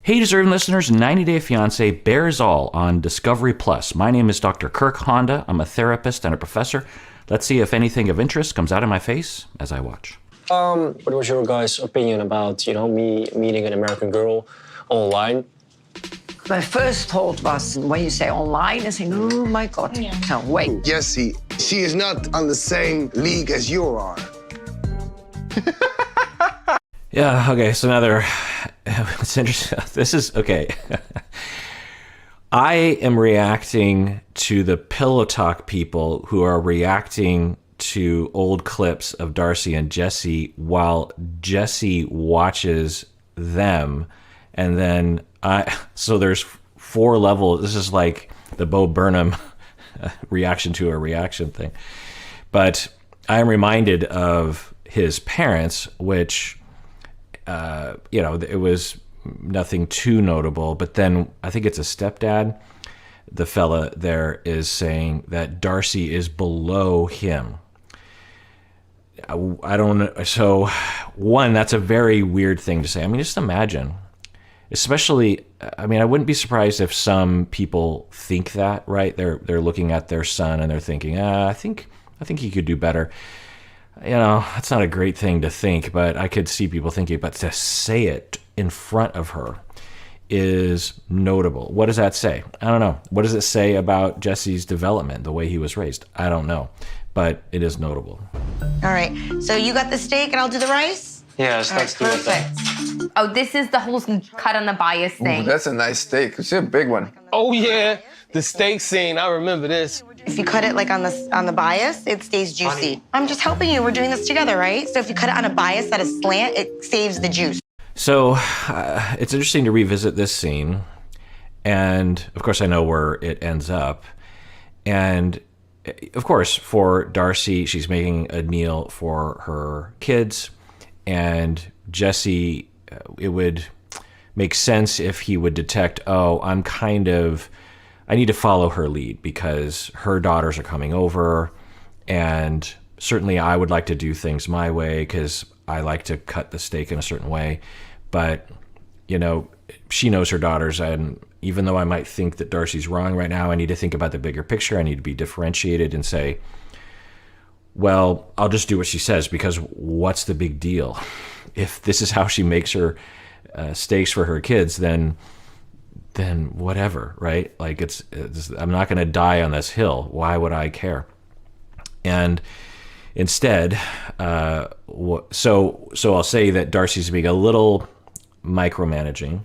Hey, deserving listeners, 90 Day Fiancé bears all on Discovery Plus. My name is Dr. Kirk Honda. I'm a therapist and a professor. Let's see if anything of interest comes out of my face as I watch. What was your guys' opinion about, me meeting an American girl online? My first thought was, when you say online, I say, oh my God, can't wait. Jesse, she is not on the same league as you are. Yeah, okay, so another, it's interesting. This is, okay. I am reacting to the Pillow Talk people who are reacting to old clips of Darcey and Jesse while Jesse watches them. And then so there's 4 levels. This is like the Bo Burnham reaction to a reaction thing. But I'm reminded of his parents, which, it was nothing too notable. But then I think it's a stepdad. The fella there is saying that Darcey is below him. I don't know. So, one, that's a very weird thing to say. I mean, just imagine. Especially, I wouldn't be surprised if some people think that, right? They're looking at their son and they're thinking, I think he could do better. That's not a great thing to think, but I could see people thinking, but to say it in front of her is notable. What does that say? I don't know. What does it say about Jesse's development, the way he was raised? I don't know, but it is notable. All right, so you got the steak and I'll do the rice? Yes, let's do it then. Perfect. Oh, this is the whole cut on the bias thing. Ooh, that's a nice steak. It's a big one. Oh yeah, the steak scene. I remember this. If you cut it like on the bias, it stays juicy. I'm just helping you. We're doing this together, right? So if you cut it on a bias at a slant, it saves the juice. So it's interesting to revisit this scene. And of course, I know where it ends up. And of course, for Darcey, she's making a meal for her kids. And Jesse, it would make sense if he would detect, I need to follow her lead because her daughters are coming over. And certainly I would like to do things my way because I like to cut the steak in a certain way. But, she knows her daughters. And even though I might think that Darcey's wrong right now, I need to think about the bigger picture. I need to be differentiated and say, well, I'll just do what she says because what's the big deal? If this is how she makes her steaks for her kids, then whatever, right? Like it's I'm not going to die on this hill. Why would I care? And instead, so I'll say that Darcey's being a little micromanaging.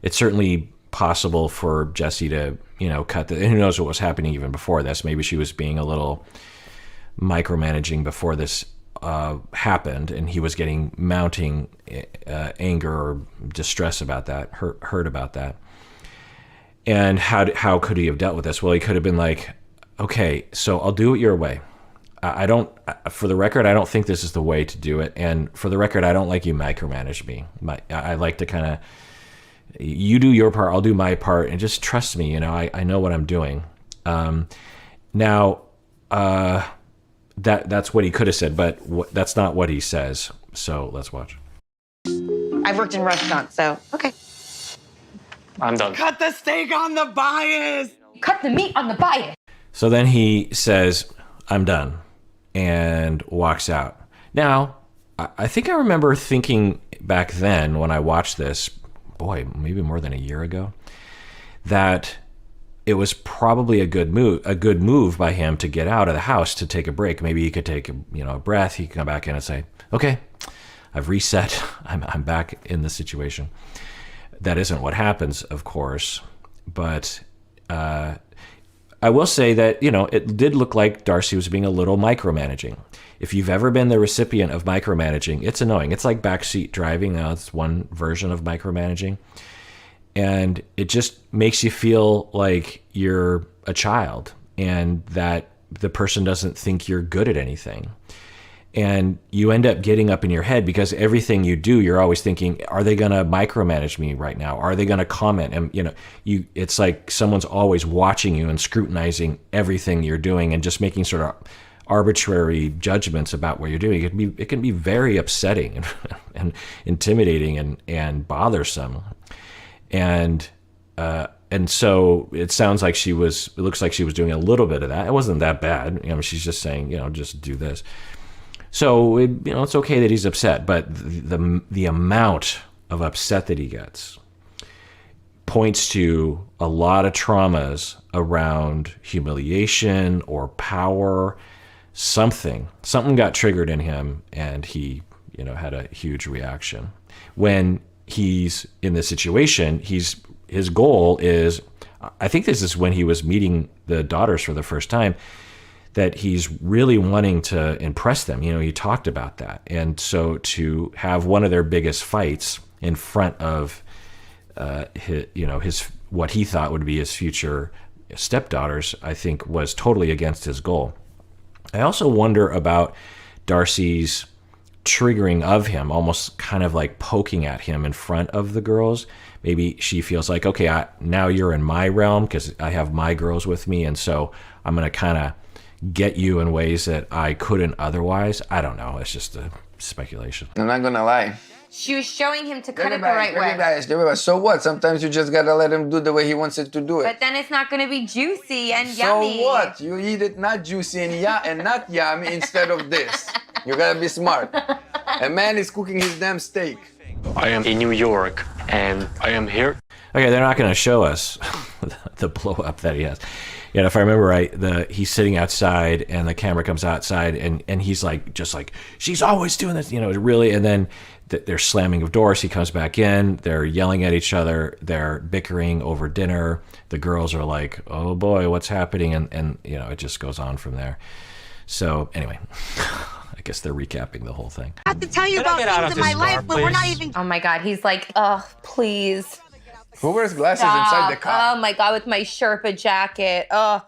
It's certainly possible for Jesse to, cut the, and who knows what was happening even before this. Maybe she was being a little micromanaging before this happened, and he was getting mounting anger or distress about that, hurt about that. And how could he have dealt with this? Well, he could have been like, okay, so I'll do it your way. For the record, I don't think this is the way to do it. And for the record, I don't like you micromanage me. I like to kind of, you do your part, I'll do my part, and just trust me, I know what I'm doing. Now, that's what he could have said, but that's not what he says. So let's watch. I've worked in restaurants, so okay. I'm done. Cut the steak on the bias. Cut the meat on the bias. So then he says, I'm done, and walks out. Now, I think I remember thinking back then when I watched this, maybe more than a year ago, that it was probably a good move by him to get out of the house to take a break. Maybe he could take a breath. He could come back in and say, okay, I've reset. I'm back in the situation. That isn't what happens, of course, but I will say that, it did look like Darcey was being a little micromanaging. If you've ever been the recipient of micromanaging, it's annoying. It's like backseat driving. It's one version of micromanaging. And it just makes you feel like you're a child and that the person doesn't think you're good at anything. And you end up getting up in your head because everything you do, you're always thinking, are they going to micromanage me right now? Are they going to comment? And, it's like someone's always watching you and scrutinizing everything you're doing and just making sort of arbitrary judgments about what you're doing. It can be very upsetting and intimidating and bothersome. And so it sounds like it looks like she was doing a little bit of that. It wasn't that bad. She's just saying, just do this. So, it's okay that he's upset, but the amount of upset that he gets points to a lot of traumas around humiliation or power. Something got triggered in him, and he, had a huge reaction. When he's in this situation, his goal is, I think this is when he was meeting the daughters for the first time, that he's really wanting to impress them. He talked about that. And so to have one of their biggest fights in front of his what he thought would be his future stepdaughters, I think was totally against his goal. I also wonder about Darcey's triggering of him, almost kind of like poking at him in front of the girls. Maybe she feels like, okay, now you're in my realm because I have my girls with me, and so I'm going to kind of get you in ways that I couldn't otherwise. I don't know. It's just a speculation. I'm not gonna lie. She was showing him to cut it the right way. Everybody. So what? Sometimes you just gotta let him do the way he wants it to do it. But then it's not gonna be juicy and so yummy. So what? You eat it not juicy and not yummy instead of this. You gotta be smart. A man is cooking his damn steak. I am in New York, and I am here. Okay, they're not going to show us the blow up that he has. If I remember right, he's sitting outside and the camera comes outside and he's like, just like, she's always doing this, really. And then they're slamming of doors. He comes back in. They're yelling at each other. They're bickering over dinner. The girls are like, oh boy, what's happening? And it just goes on from there. So anyway, I guess they're recapping the whole thing. I have to tell you about things in my life, but we're not even. Oh my God, he's like, oh, please. Who wears glasses inside the car? Oh my God, with my Sherpa jacket. Oh,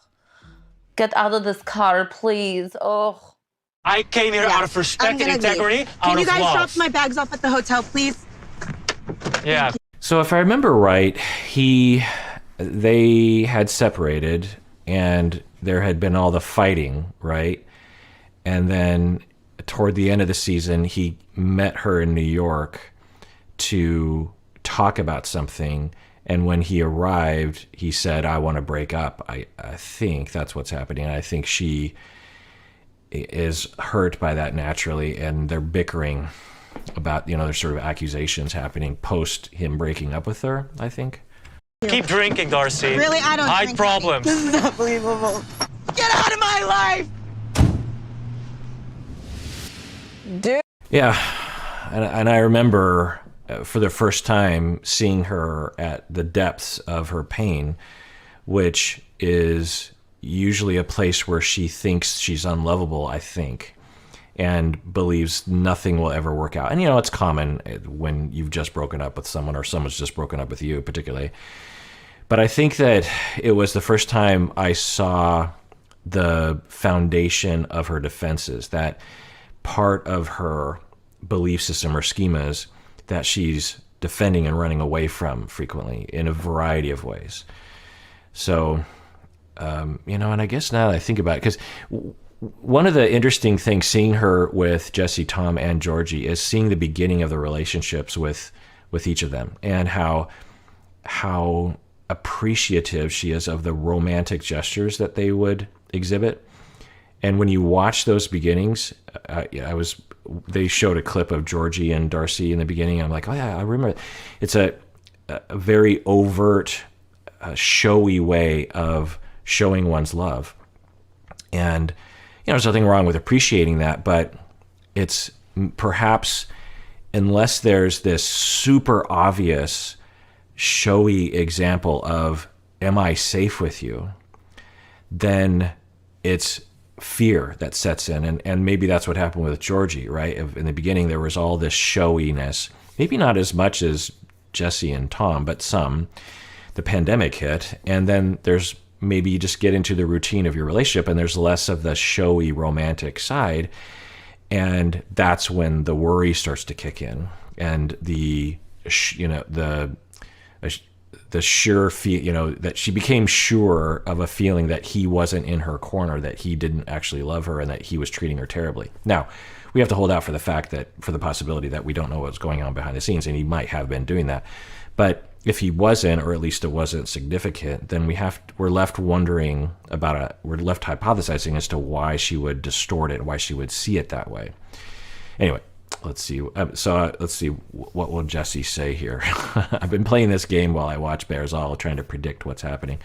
get out of this car, please. Oh. I came here out of respect and integrity, Can you guys love. drop my bags off at the hotel, please? Yeah. So if I remember right, they had separated and there had been all the fighting, right? And then toward the end of the season, he met her in New York to talk about something, and when he arrived, he said, I want to break up. I think that's what's happening. I think she is hurt by that naturally, and they're bickering about, there's sort of accusations happening post him breaking up with her, I think. Keep drinking, Darcey. Really? I don't Hide drink. problems. This is unbelievable. Get out of my life! Dude. Yeah, and I remember for the first time seeing her at the depths of her pain, which is usually a place where she thinks she's unlovable, I think, and believes nothing will ever work out. And, it's common when you've just broken up with someone or someone's just broken up with you, particularly. But I think that it was the first time I saw the foundation of her defenses, that part of her belief system or schemas that she's defending and running away from frequently in a variety of ways. So, and I guess now that I think about it, because one of the interesting things seeing her with Jesse, Tom, and Georgie is seeing the beginning of the relationships with each of them, and how appreciative she is of the romantic gestures that they would exhibit. And when you watch those beginnings, they showed a clip of Georgie and Darcey in the beginning. I'm like, oh yeah, I remember. It's a very overt, showy way of showing one's love. And, there's nothing wrong with appreciating that, but it's perhaps, unless there's this super obvious, showy example of, am I safe with you? Then it's fear that sets in, and maybe that's what happened with Georgie, right? In the beginning, there was all this showiness, maybe not as much as Jesse and Tom, but some. The pandemic hit, and then there's maybe you just get into the routine of your relationship, and there's less of the showy romantic side, and that's when the worry starts to kick in, and the sure feel, that she became sure of a feeling that he wasn't in her corner, that he didn't actually love her, and that he was treating her terribly. Now, we have to hold out for the possibility that we don't know what's going on behind the scenes, and he might have been doing that. But if he wasn't, or at least it wasn't significant, then we're left wondering we're left hypothesizing as to why she would distort it, why she would see it that way. Anyway, let's see. Let's see, what will Jesse say here? I've been playing this game while I watch Bears All, trying to predict what's happening.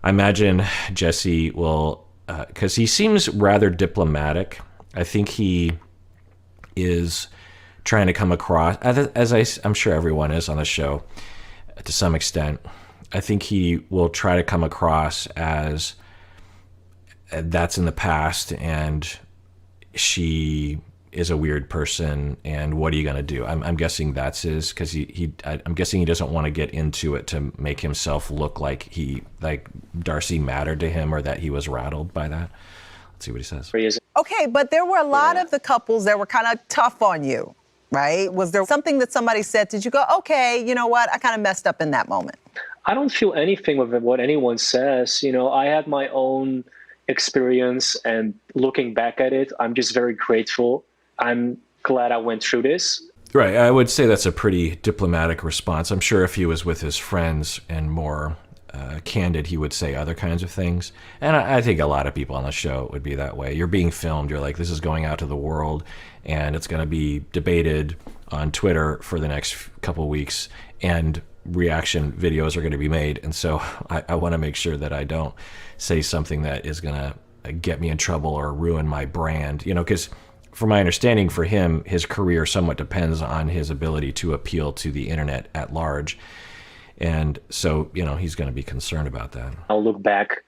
I imagine Jesse will, because he seems rather diplomatic. I think he is trying to come across, I'm sure everyone is on the show to some extent. I think he will try to come across as that's in the past and she is a weird person and what are you going to do? I'm guessing that's his, because I'm guessing he doesn't want to get into it to make himself look like Darcey mattered to him or that he was rattled by that. Let's see what he says. Okay, but there were a lot of the couples that were kind of tough on you, right? Was there something that somebody said? Did you go, okay, you know what? I kind of messed up in that moment. I don't feel anything with what anyone says. I had my own experience, and looking back at it, I'm just very grateful. I'm glad I went through this. Right. I would say that's a pretty diplomatic response. I'm sure if he was with his friends and more candid, he would say other kinds of things. And I think a lot of people on the show would be that way. You're being filmed. You're like, this is going out to the world, and it's going to be debated on Twitter for the next couple of weeks, and reaction videos are going to be made. And so I want to make sure that I don't say something that is going to get me in trouble or ruin my brand, because from my understanding, for him, his career somewhat depends on his ability to appeal to the internet at large. And so, he's going to be concerned about that. I'll look back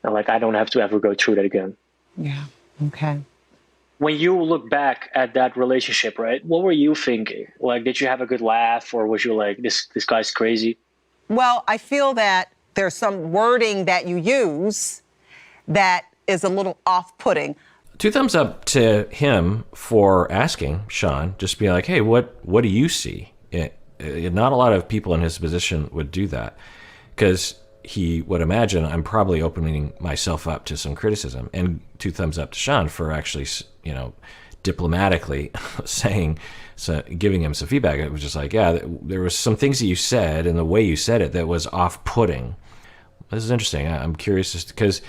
and I don't have to ever go through that again. Yeah. Okay. When you look back at that relationship, right, what were you thinking? Did you have a good laugh, or was you like, this guy's crazy? Well, I feel that there's some wording that you use that is a little off-putting. 2 thumbs up to him for asking Sean, just be like, hey, what do you see? Not a lot of people in his position would do that, because he would imagine I'm probably opening myself up to some criticism. And 2 thumbs up to Sean for actually, diplomatically giving him some feedback. It was just like, yeah, there was some things that you said and the way you said it that was off-putting. This is interesting. I'm curious just because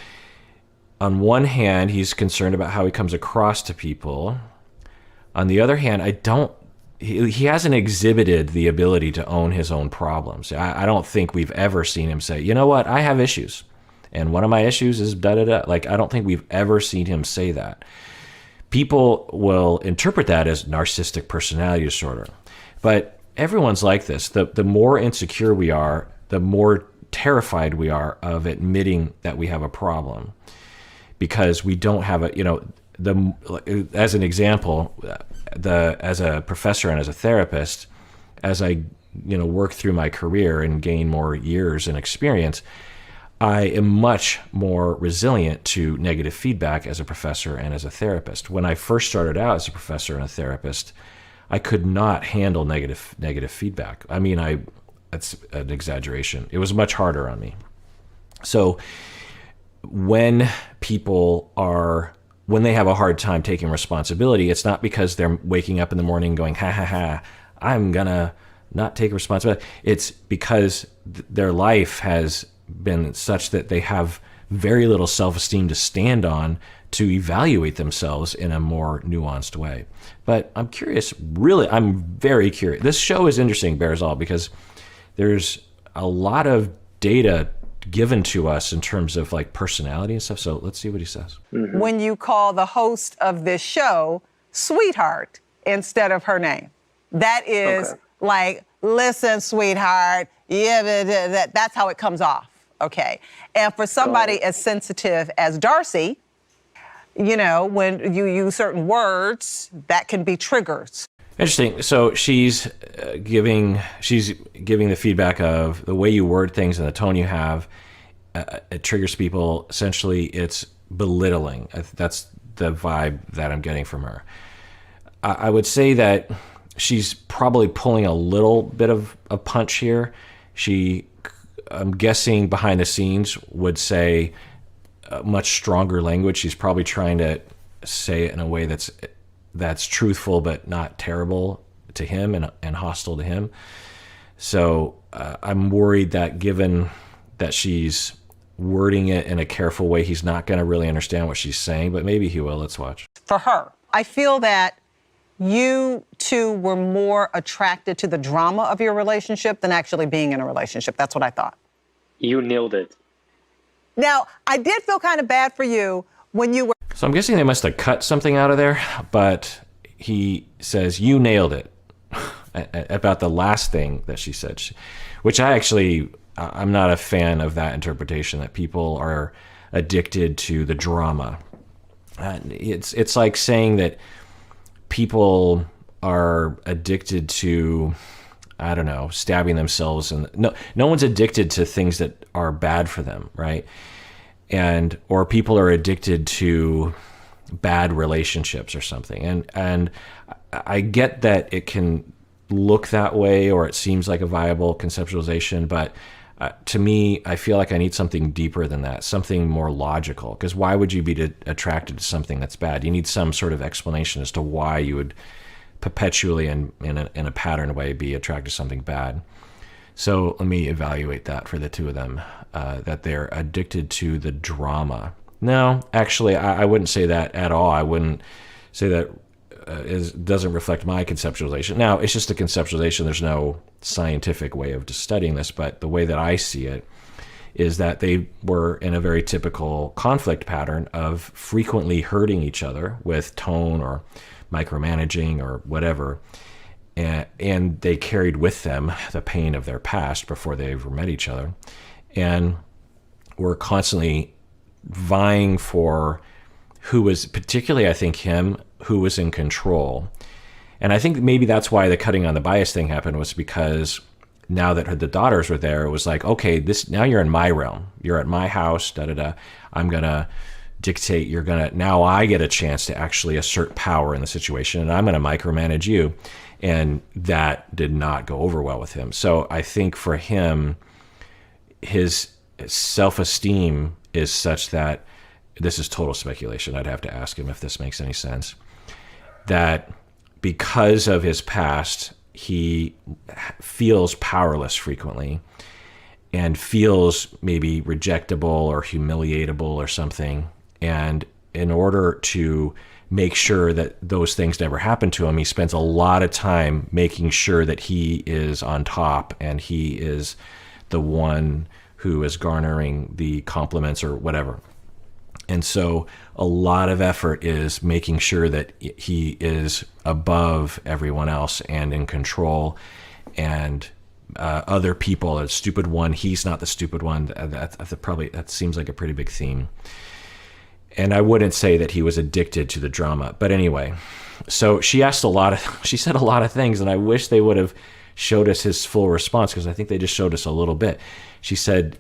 on one hand, he's concerned about how he comes across to people. On the other hand, he hasn't exhibited the ability to own his own problems. I don't think we've ever seen him say, you know what, I have issues. And one of my issues is da-da-da. I don't think we've ever seen him say that. People will interpret that as narcissistic personality disorder. But everyone's like this. The more insecure we are, the more terrified we are of admitting that we have a problem. Because we don't have as an example, as a professor and as a therapist, as I work through my career and gain more years and experience, I am much more resilient to negative feedback as a professor and as a therapist. When I first started out as a professor and a therapist, I could not handle negative feedback. I mean, that's an exaggeration. It was much harder on me. So when they have a hard time taking responsibility, it's not because they're waking up in the morning going, ha ha ha, I'm gonna not take responsibility. It's because their life has been such that they have very little self-esteem to stand on to evaluate themselves in a more nuanced way. But I'm curious, really, I'm very curious. This show is interesting, Bears All, because there's a lot of data given to us in terms of personality and stuff. So let's see what he says. Mm-hmm. When you call the host of this show sweetheart instead of her name, that is listen, sweetheart. Yeah, that's how it comes off. Okay. And for somebody as sensitive as Darcey, when you use certain words, that can be triggers. Interesting. So she's giving the feedback of the way you word things and the tone you have. It triggers people. Essentially, it's belittling. That's the vibe that I'm getting from her. I would say that she's probably pulling a little bit of a punch here. I'm guessing behind the scenes would say much stronger language. She's probably trying to say it in a way that's truthful but not terrible to him and hostile to him. So I'm worried that given that she's wording it in a careful way, he's not going to really understand what she's saying, but maybe he will. Let's watch. For her, I feel that you two were more attracted to the drama of your relationship than actually being in a relationship. That's what I thought. You nailed it. Now, I did feel kind of bad for you when you were. So I'm guessing they must have cut something out of there, but he says, you nailed it about the last thing that she said, which I'm not a fan of that interpretation, that people are addicted to the drama. It's like saying that people are addicted to, I don't know, stabbing themselves. And no one's addicted to things that are bad for them, right? Or people are addicted to bad relationships or something. And I get that it can look that way, or it seems like a viable conceptualization, but to me, I feel like I need something deeper than that, something more logical. Because why would you be attracted to something that's bad? You need some sort of explanation as to why you would perpetually, in a pattern way, be attracted to something bad. So let me evaluate that for the two of them, that they're addicted to the drama. No, actually, I wouldn't say that at all. I wouldn't say that doesn't reflect my conceptualization. Now, it's just a conceptualization. There's no scientific way of just studying this, but the way that I see it is that they were in a very typical conflict pattern of frequently hurting each other with tone or micromanaging or whatever. And they carried with them the pain of their past before they ever met each other. And were constantly vying for who was, particularly I think him, who was in control. And I think maybe that's why the cutting on the bias thing happened, was because now that the daughters were there, it was like, okay, now you're in my realm. You're at my house, I'm going to dictate, now I get a chance to actually assert power in the situation, and I'm going to micromanage you. And that did not go over well with him. So I think for him, his self-esteem is such that, this is total speculation, I'd have to ask him if this makes any sense, that because of his past, he feels powerless frequently and feels maybe rejectable or humiliatable or something. And in order to make sure that those things never happen to him, he spends a lot of time making sure that he is on top and he is the one who is garnering the compliments or whatever. And so a lot of effort is making sure that he is above everyone else and in control, and other people are the stupid one. He's not the stupid one. That seems like a pretty big theme. And I wouldn't say that he was addicted to the drama. But anyway, so she said a lot of things, and I wish they would have showed us his full response, because I think they just showed us a little bit. She said,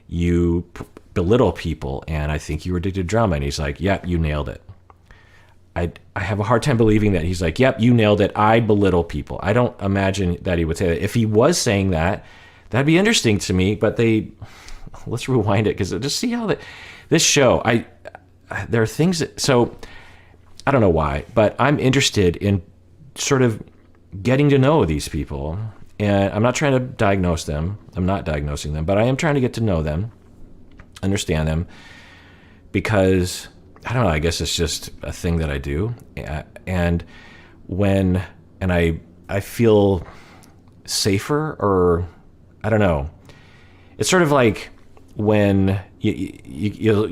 you belittle people, and I think you were addicted to drama. And he's like, yep, you nailed it. I have a hard time believing that he's like, yep, you nailed it. I belittle people. I don't imagine that he would say that. If he was saying that, that'd be interesting to me. But let's rewind it, because just see how this show, there are things so I don't know why, but I'm interested in sort of getting to know these people. And I'm not trying to diagnose them. I'm not diagnosing them, but I am trying to get to know them, understand them, because I don't know, I guess it's just a thing that I do. And I feel safer, or I don't know. It's sort of like when you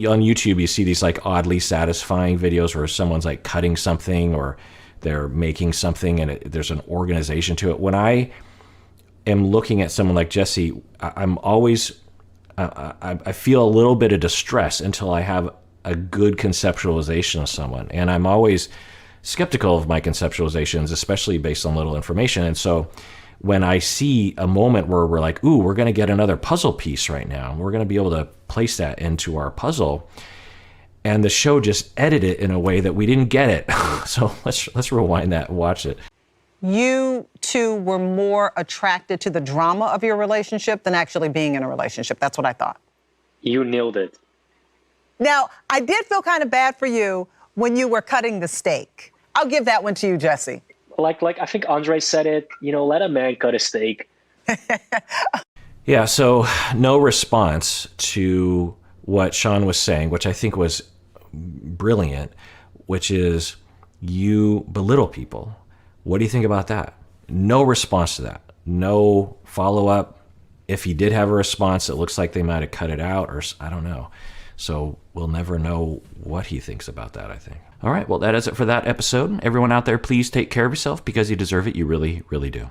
on YouTube, you see these like oddly satisfying videos where someone's like cutting something or they're making something and there's an organization to it. When I am looking at someone like Jesse, I'm always, I feel a little bit of distress until I have a good conceptualization of someone. And I'm always skeptical of my conceptualizations, especially based on little information. And so when I see a moment where we're like, ooh, we're going to get another puzzle piece right now, we're going to be able to place that into our puzzle, and the show just edited it in a way that we didn't get it. So let's rewind that and watch it. You two were more attracted to the drama of your relationship than actually being in a relationship. That's what I thought. You nailed it. Now, I did feel kind of bad for you when you were cutting the steak. I'll give that one to you, Jesse. Like I think Andre said it, let a man cut a steak. Yeah, so no response to what Sean was saying, which I think was brilliant, which is you belittle people. What do you think about that? No response to that. No follow-up. If he did have a response, it looks like they might have cut it out, or I don't know. So we'll never know what he thinks about that, I think. All right, well, that is it for that episode. Everyone out there, please take care of yourself because you deserve it. You really, really do.